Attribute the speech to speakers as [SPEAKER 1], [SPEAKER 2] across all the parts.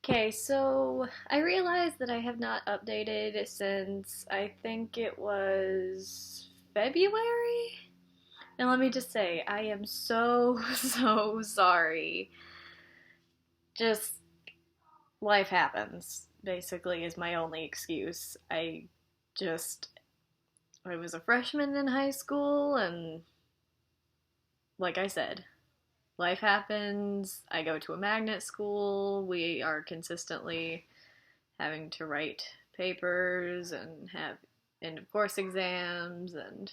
[SPEAKER 1] Okay, so I realized that I have not updated since I think it was February. And let me just say, I am so, so sorry. Just life happens, basically, is my only excuse. Just, I was a freshman in high school, and like I said, life happens. I go to a magnet school. We are consistently having to write papers and have end of course exams, and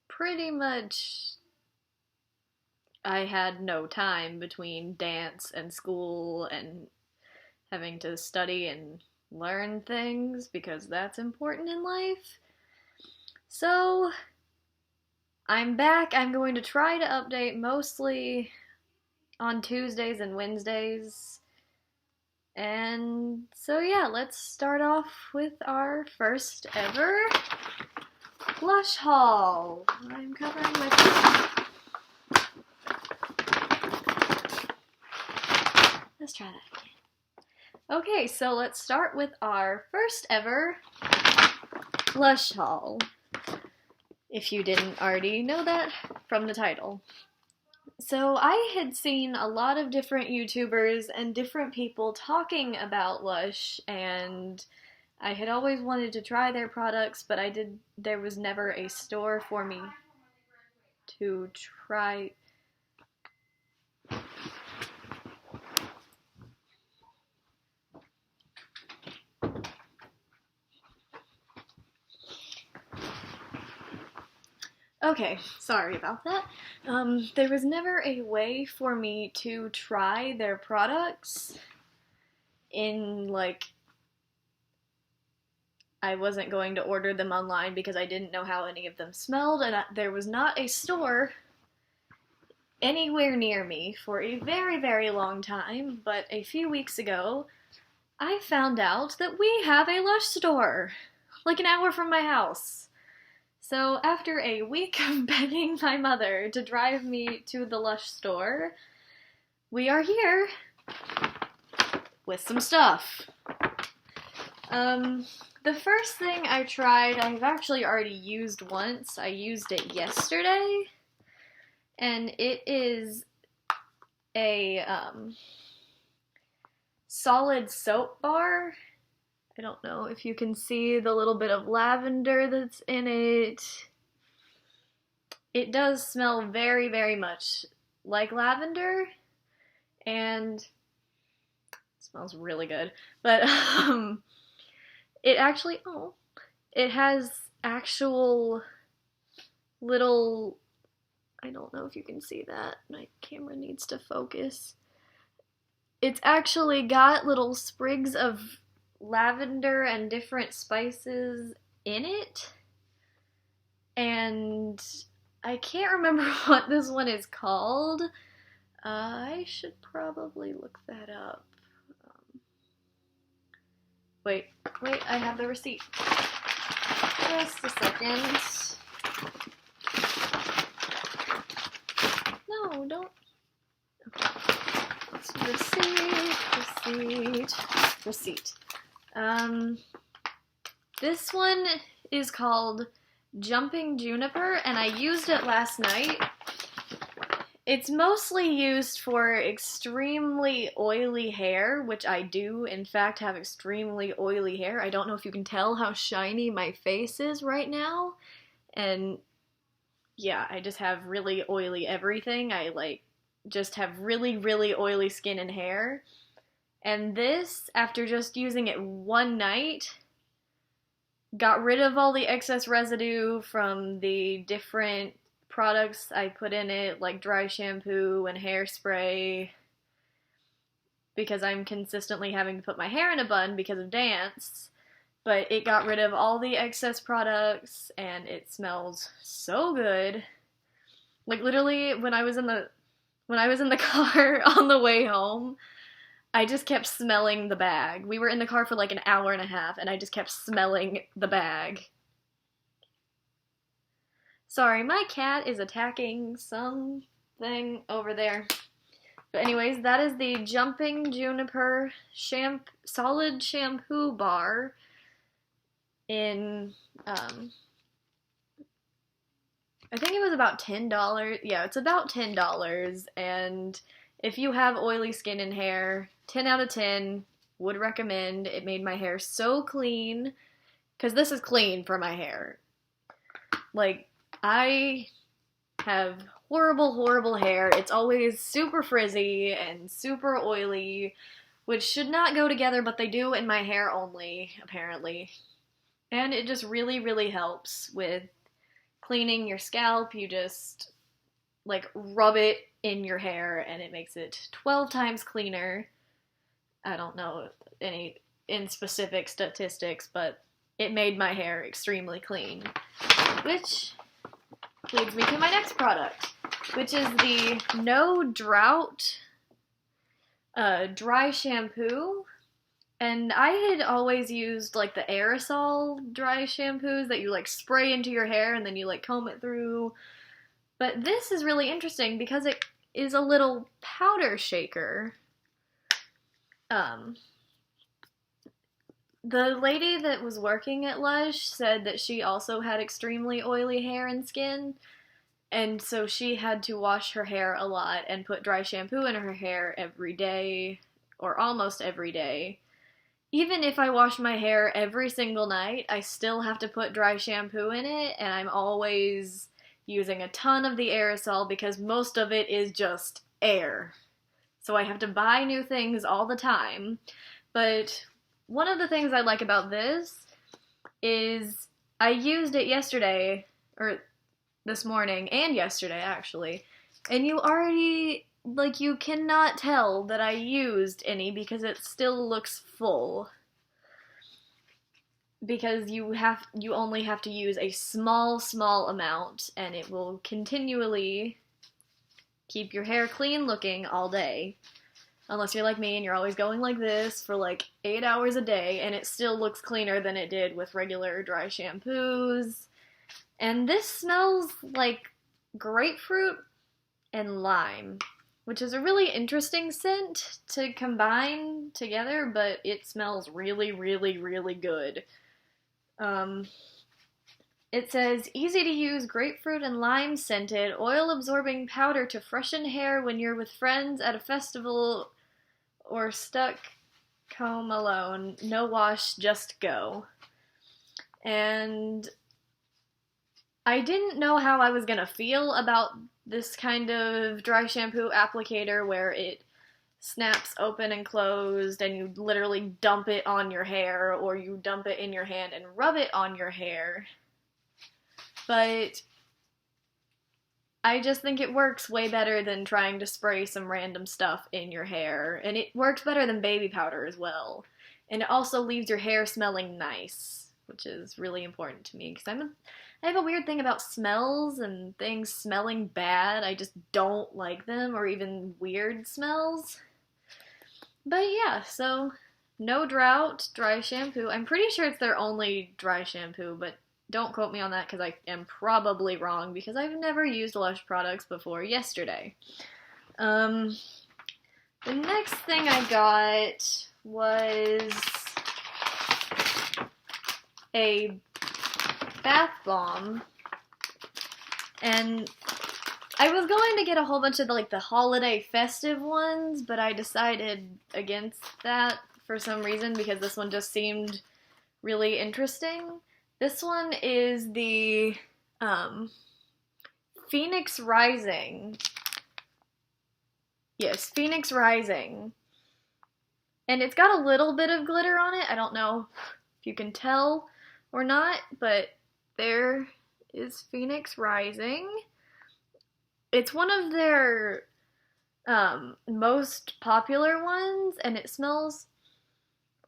[SPEAKER 1] pretty much I had no time between dance and school and having to study and learn things because that's important in life. So I'm back. I'm going to try to update mostly on Tuesdays and Wednesdays. And so yeah, let's start off with our first ever Lush haul. I'm covering my face. Let's try that again. Okay, so let's start with our first ever Lush haul. If you didn't already know that from the title. So I had seen a lot of different YouTubers and different people talking about Lush, and I had always wanted to try their products, but there was never a store for me to try. Okay, sorry about that. There was never a way for me to try their products I wasn't going to order them online because I didn't know how any of them smelled, and there was not a store anywhere near me for a very, very long time, but a few weeks ago, I found out that we have a Lush store, like an hour from my house. So after a week of begging my mother to drive me to the Lush store, we are here with some stuff. The first thing I tried, I've actually already used once. I used it yesterday, and it is a solid soap bar. I don't know if you can see the little bit of lavender that's in it. It does smell very, very much like lavender, and it smells really good. But it actually, it has actual little, I don't know if you can see that. My camera needs to focus. It's actually got little sprigs of lavender and different spices in it. And I can't remember what this one is called. I should probably look that up. Wait, I have the receipt. Just a second. No, don't. Okay. Receipt. This one is called Jumping Juniper, and I used it last night. It's mostly used for extremely oily hair, which I do, in fact, have extremely oily hair. I don't know if you can tell how shiny my face is right now. And yeah, I just have really oily everything. I just have really, really oily skin and hair. And this, after just using it one night, got rid of all the excess residue from the different products I put in it, like dry shampoo and hairspray, because I'm consistently having to put my hair in a bun because of dance. But it got rid of all the excess products, and it smells so good. Like, literally, when I was in the car on the way home, I just kept smelling the bag. We were in the car for like an hour and a half, and I just kept smelling the bag. Sorry, my cat is attacking something over there. But anyways, that is the Jumping Juniper solid shampoo bar in, I think it was about $10. Yeah, it's about $10. And if you have oily skin and hair, 10 out of 10, would recommend. It made my hair so clean. Because this is clean for my hair. Like, I have horrible, horrible hair. It's always super frizzy and super oily, which should not go together, but they do in my hair only, apparently. And it just really, really helps with cleaning your scalp. You just, like, rub it in your hair, and it makes it 12 times cleaner. I don't know any in specific statistics, but it made my hair extremely clean. Which leads me to my next product, which is the No Drought dry shampoo. And I had always used, like, the aerosol dry shampoos that you, like, spray into your hair and then you, like, comb it through. But this is really interesting because it is a little powder shaker. The lady that was working at Lush said that she also had extremely oily hair and skin, and so she had to wash her hair a lot and put dry shampoo in her hair every day, or almost every day. Even if I wash my hair every single night, I still have to put dry shampoo in it, and I'm always using a ton of the aerosol because most of it is just air. So I have to buy new things all the time. But one of the things I like about this is I used it yesterday, or this morning, and yesterday actually, and you already, like, you cannot tell that I used any because it still looks full. Because you only have to use a small amount, and it will continually keep your hair clean looking all day. Unless you're like me and you're always going like this for like 8 hours a day, and it still looks cleaner than it did with regular dry shampoos. And this smells like grapefruit and lime, which is a really interesting scent to combine together, but it smells really, really, really good. It says, easy to use grapefruit and lime scented, oil absorbing powder to freshen hair when you're with friends at a festival or stuck home alone. No wash, just go. And I didn't know how I was gonna feel about this kind of dry shampoo applicator where it snaps open and closed and you literally dump it on your hair, or you dump it in your hand and rub it on your hair. But I just think it works way better than trying to spray some random stuff in your hair. And it works better than baby powder as well. And it also leaves your hair smelling nice, which is really important to me because I have a weird thing about smells and things smelling bad. I just don't like them, or even weird smells. But yeah, so No Drought dry shampoo. I'm pretty sure it's their only dry shampoo, but don't quote me on that because I am probably wrong because I've never used Lush products before yesterday. The next thing I got was a bath bomb, and I was going to get a whole bunch of the holiday festive ones, but I decided against that for some reason because this one just seemed really interesting. This one is the Phoenix Rising. Yes, Phoenix Rising. And it's got a little bit of glitter on it. I don't know if you can tell or not, but there is Phoenix Rising. It's one of their most popular ones, and it smells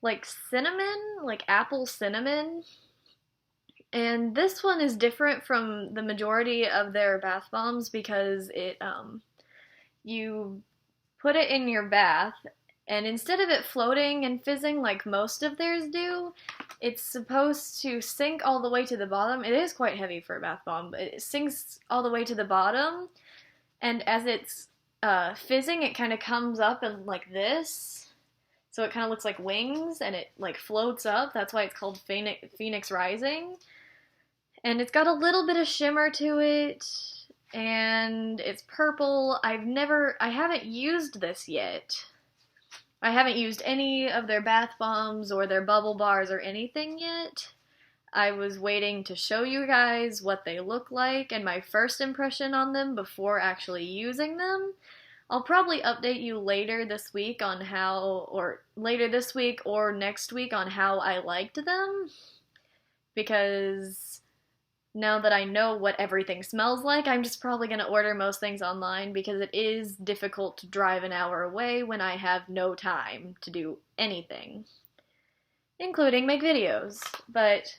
[SPEAKER 1] like cinnamon, like apple cinnamon. And this one is different from the majority of their bath bombs because it, you put it in your bath, and instead of it floating and fizzing like most of theirs do, it's supposed to sink all the way to the bottom. It is quite heavy for a bath bomb, but it sinks all the way to the bottom, and as it's fizzing, it kind of comes up and like this. So it kind of looks like wings and it like floats up. That's why it's called Phoenix Rising. And it's got a little bit of shimmer to it. And it's purple. I haven't used this yet. I haven't used any of their bath bombs or their bubble bars or anything yet. I was waiting to show you guys what they look like and my first impression on them before actually using them. I'll probably update you later this week on how, or later this week or next week on how I liked them, because now that I know what everything smells like, I'm just probably going to order most things online because it is difficult to drive an hour away when I have no time to do anything, including make videos. But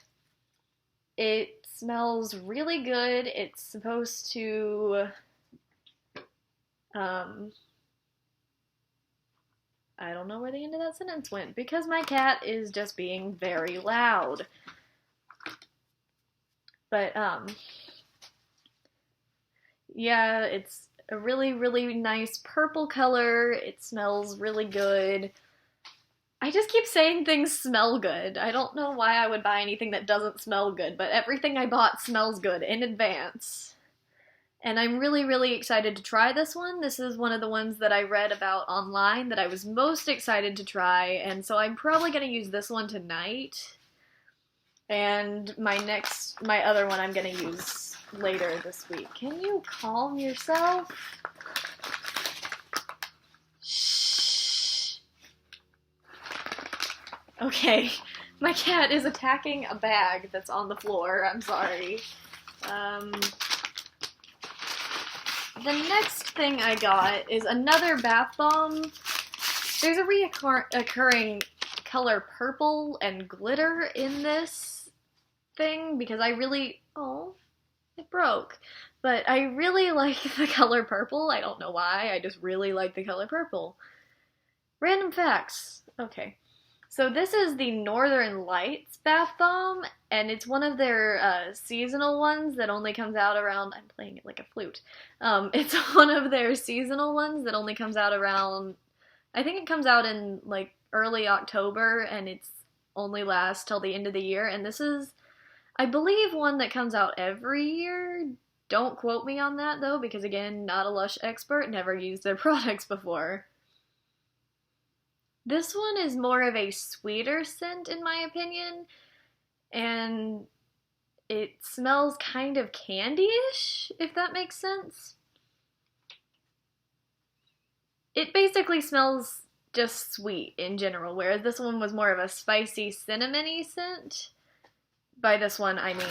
[SPEAKER 1] it smells really good. It's supposed to, I don't know where the end of that sentence went because my cat is just being very loud. But, yeah, it's a really, really nice purple color. It smells really good. I just keep saying things smell good. I don't know why I would buy anything that doesn't smell good, but everything I bought smells good in advance. And I'm really, really excited to try this one. This is one of the ones that I read about online that I was most excited to try, and so I'm probably going to use this one tonight. And my other one I'm going to use later this week. Can you calm yourself? Shh. Okay, my cat is attacking a bag that's on the floor. I'm sorry. The next thing I got is another bath bomb. There's a reoccurring color purple and glitter in this thing because I really, it broke. But I really like the color purple. I don't know why, I just really like the color purple. Random facts. Okay. So this is the Northern Lights bath bomb, and it's one of their seasonal ones that only comes out around, I'm playing it like a flute. It's one of their seasonal ones that only comes out around, I think it comes out in like early October, and it's only lasts till the end of the year, and this is, I believe, one that comes out every year. Don't quote me on that though, because again, not a Lush expert, never used their products before. This one is more of a sweeter scent in my opinion, and it smells kind of candy-ish, if that makes sense. It basically smells just sweet in general, whereas this one was more of a spicy cinnamony scent. By this one, I mean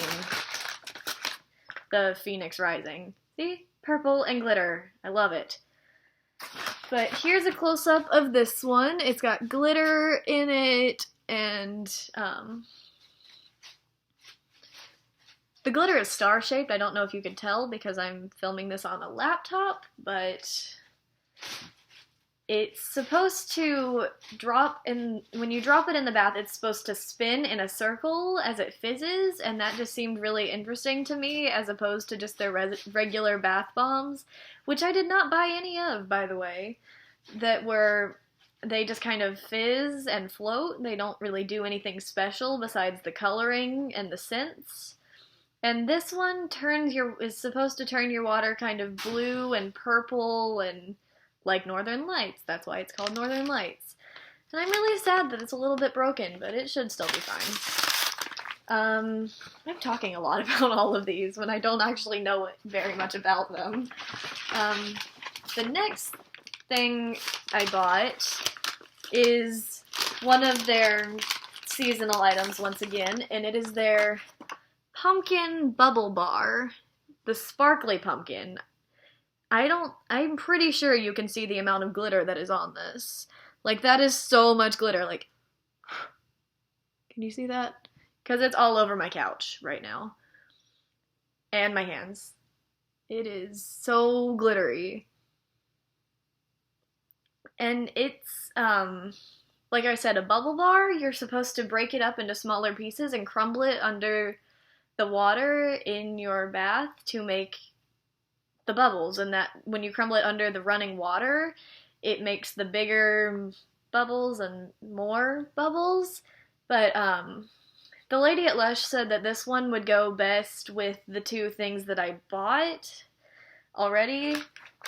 [SPEAKER 1] the Phoenix Rising. See? Purple and glitter. I love it. But here's a close-up of this one. It's got glitter in it, and the glitter is star-shaped. I don't know if you can tell because I'm filming this on a laptop, but it's supposed to drop in, when you drop it in the bath, it's supposed to spin in a circle as it fizzes, and that just seemed really interesting to me as opposed to just their regular bath bombs, which I did not buy any of, by the way, they just kind of fizz and float. They don't really do anything special besides the coloring and the scents. And this one is supposed to turn your water kind of blue and purple and like Northern Lights. That's why it's called Northern Lights. And I'm really sad that it's a little bit broken, but it should still be fine. I'm talking a lot about all of these when I don't actually know very much about them. The next thing I bought is one of their seasonal items once again, and it is their pumpkin bubble bar, the sparkly pumpkin. I'm pretty sure you can see the amount of glitter that is on this. Like, that is so much glitter, like, can you see that? Because it's all over my couch right now. And my hands. It is so glittery. And it's, like I said, a bubble bar. You're supposed to break it up into smaller pieces and crumble it under the water in your bath to make the bubbles, and that when you crumble it under the running water, it makes the bigger bubbles and more bubbles. But the lady at Lush said that this one would go best with the two things that I bought already,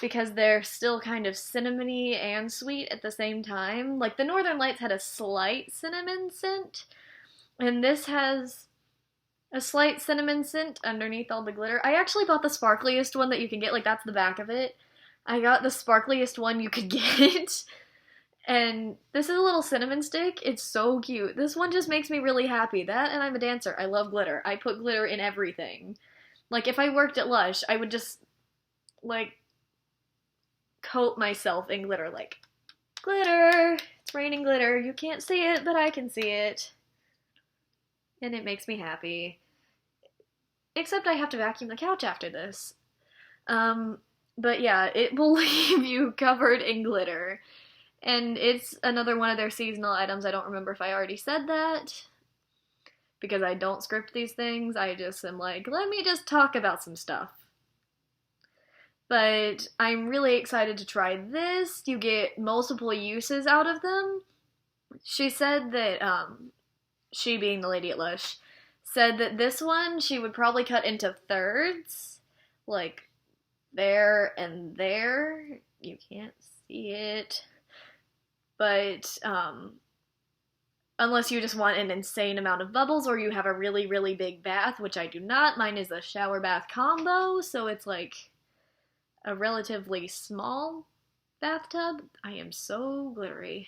[SPEAKER 1] because they're still kind of cinnamony and sweet at the same time. Like, the Northern Lights had a slight cinnamon scent, and this has a slight cinnamon scent underneath all the glitter. I actually bought the sparkliest one that you can get, like, that's the back of it. I got the sparkliest one you could get, and this is a little cinnamon stick. It's so cute. This one just makes me really happy. That, and I'm a dancer. I love glitter. I put glitter in everything. Like, if I worked at Lush, I would just, like, coat myself in glitter, like, glitter, it's raining glitter, you can't see it, but I can see it, and it makes me happy, except I have to vacuum the couch after this. But yeah, it will leave you covered in glitter, and it's another one of their seasonal items. I don't remember if I already said that, because I don't script these things. I just am like, let me just talk about some stuff. But I'm really excited to try this. You get multiple uses out of them. She said that, she being the lady at Lush, said that this one she would probably cut into thirds, like there and there. You can't see it. But, unless you just want an insane amount of bubbles, or you have a really, really big bath, which I do not. Mine is a shower bath combo, so it's like a relatively small bathtub. I am so glittery.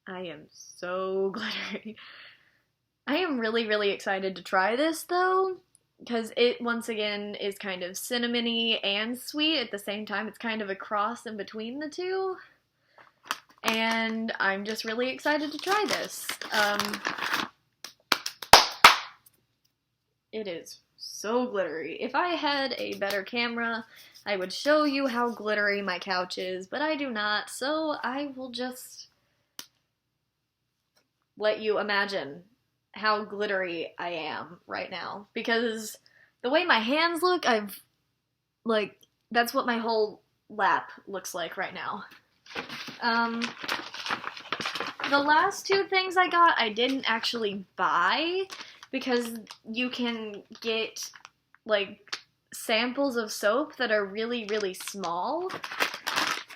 [SPEAKER 1] I am so glittery. I am really, really excited to try this, though, because it, once again, is kind of cinnamony and sweet at the same time. It's kind of a cross in between the two, and I'm just really excited to try this. It is so glittery. If I had a better camera, I would show you how glittery my couch is, but I do not, so I will just let you imagine how glittery I am right now, because the way my hands look, that's what my whole lap looks like right now. The last two things I got, I didn't actually buy, because you can get, like, samples of soap that are really, really small,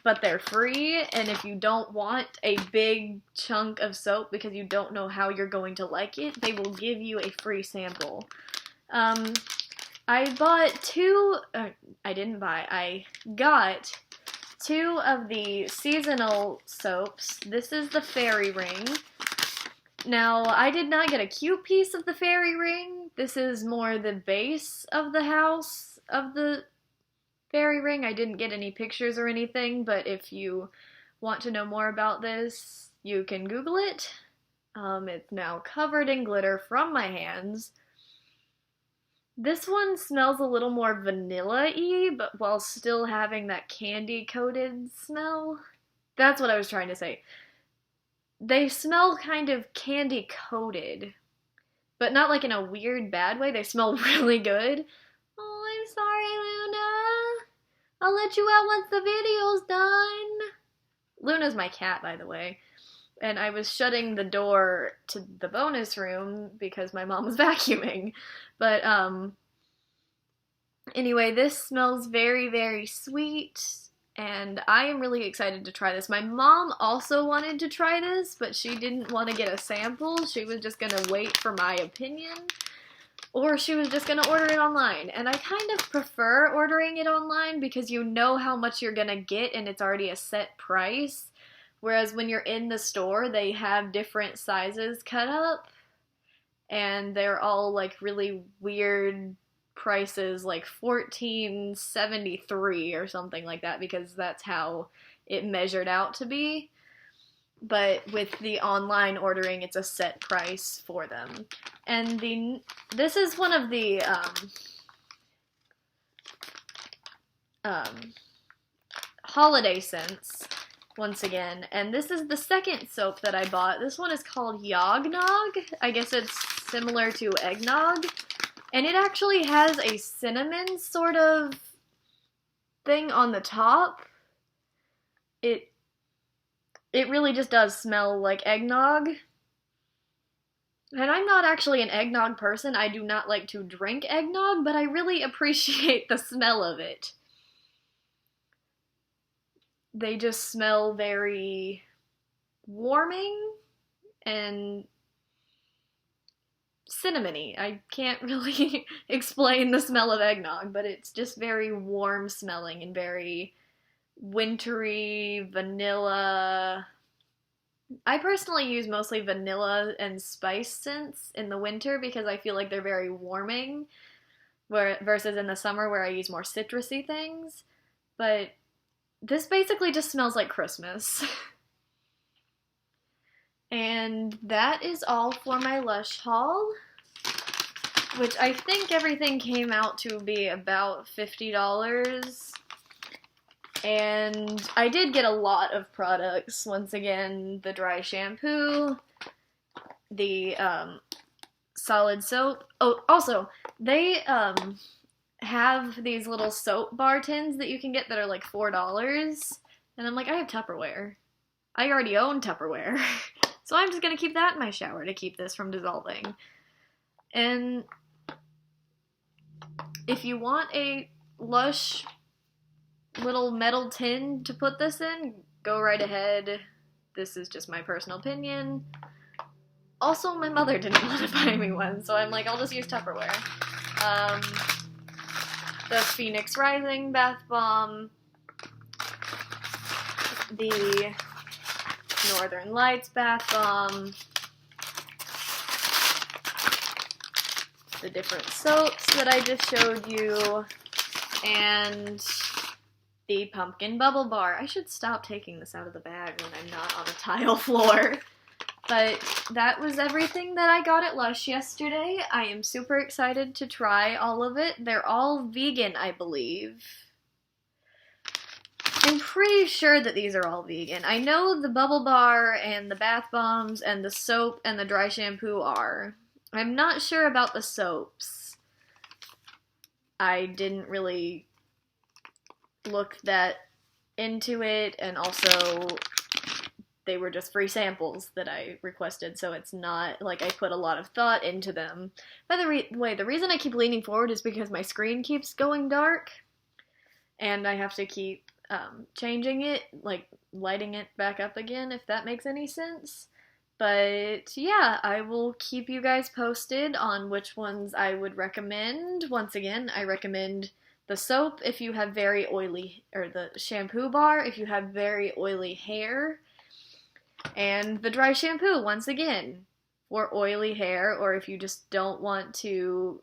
[SPEAKER 1] but they're free, and if you don't want a big chunk of soap because you don't know how you're going to like it, they will give you a free sample. I got two of the seasonal soaps. This is the fairy ring. Now, I did not get a cute piece of the fairy ring. This is more the base of the house of the fairy ring. I didn't get any pictures or anything, but if you want to know more about this, you can Google it. It's now covered in glitter from my hands. This one smells a little more vanilla-y, but while still having that candy-coated smell. That's what I was trying to say. They smell kind of candy-coated, but not like in a weird bad way. They smell really good. Oh, I'm sorry, Luna. I'll let you out once the video's done. Luna's my cat, by the way. And I was shutting the door to the bonus room because my mom was vacuuming. But, anyway, this smells very, very sweet, and I am really excited to try this. My mom also wanted to try this, but she didn't want to get a sample. She was just going to wait for my opinion, or she was just going to order it online. And I kind of prefer ordering it online because you know how much you're going to get and it's already a set price. Whereas when you're in the store, they have different sizes cut up, and they're all like really weird prices, like $14.73 or something like that, because that's how it measured out to be. But with the online ordering, it's a set price for them. And this is one of the holiday scents, once again, and this is the second soap that I bought. This one is called Yognog. I guess it's similar to eggnog. And it actually has a cinnamon sort of thing on the top. It really just does smell like eggnog. And I'm not actually an eggnog person. I do not like to drink eggnog, but I really appreciate the smell of it. They just smell very warming and cinnamony. I can't really explain the smell of eggnog, but it's just very warm smelling and very wintry, vanilla. I personally use mostly vanilla and spice scents in the winter because I feel like they're very warming, versus in the summer where I use more citrusy things. But this basically just smells like Christmas. And that is all for my Lush haul, which I think everything came out to be about $50. And I did get a lot of products. Once again, the dry shampoo, the solid soap. Oh, also, they have these little soap bar tins that you can get that are like $4. And I'm like, I have Tupperware. I already own Tupperware. So I'm just going to keep that in my shower to keep this from dissolving. And if you want a Lush little metal tin to put this in, go right ahead. This is just my personal opinion. Also, my mother didn't want to buy me one, so I'm like, I'll just use Tupperware. The Phoenix Rising bath bomb, the Northern Lights bath bomb, the different soaps that I just showed you, and the pumpkin bubble bar. I should stop taking this out of the bag when I'm not on a tile floor. But that was everything that I got at Lush yesterday. I am super excited to try all of it. They're all vegan, I believe. I'm pretty sure that these are all vegan. I know the bubble bar and the bath bombs and the soap and the dry shampoo are. I'm not sure about the soaps. I didn't really look that into it, and also they were just free samples that I requested, so it's not like I put a lot of thought into them. By the way, the reason I keep leaning forward is because my screen keeps going dark, and I have to keep changing it, like lighting it back up again, if that makes any sense. But yeah, I will keep you guys posted on which ones I would recommend. Once again, I recommend the soap if you have very oily, or the shampoo bar if you have very oily hair, and the dry shampoo, once again, for oily hair, or if you just don't want to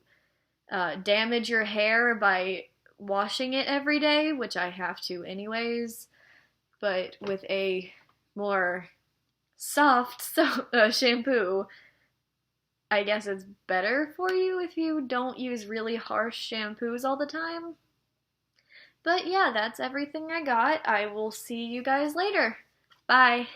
[SPEAKER 1] damage your hair by washing it every day, which I have to anyways, but with a more soft shampoo, I guess it's better for you if you don't use really harsh shampoos all the time. But yeah, that's everything I got. I will see you guys later. Bye.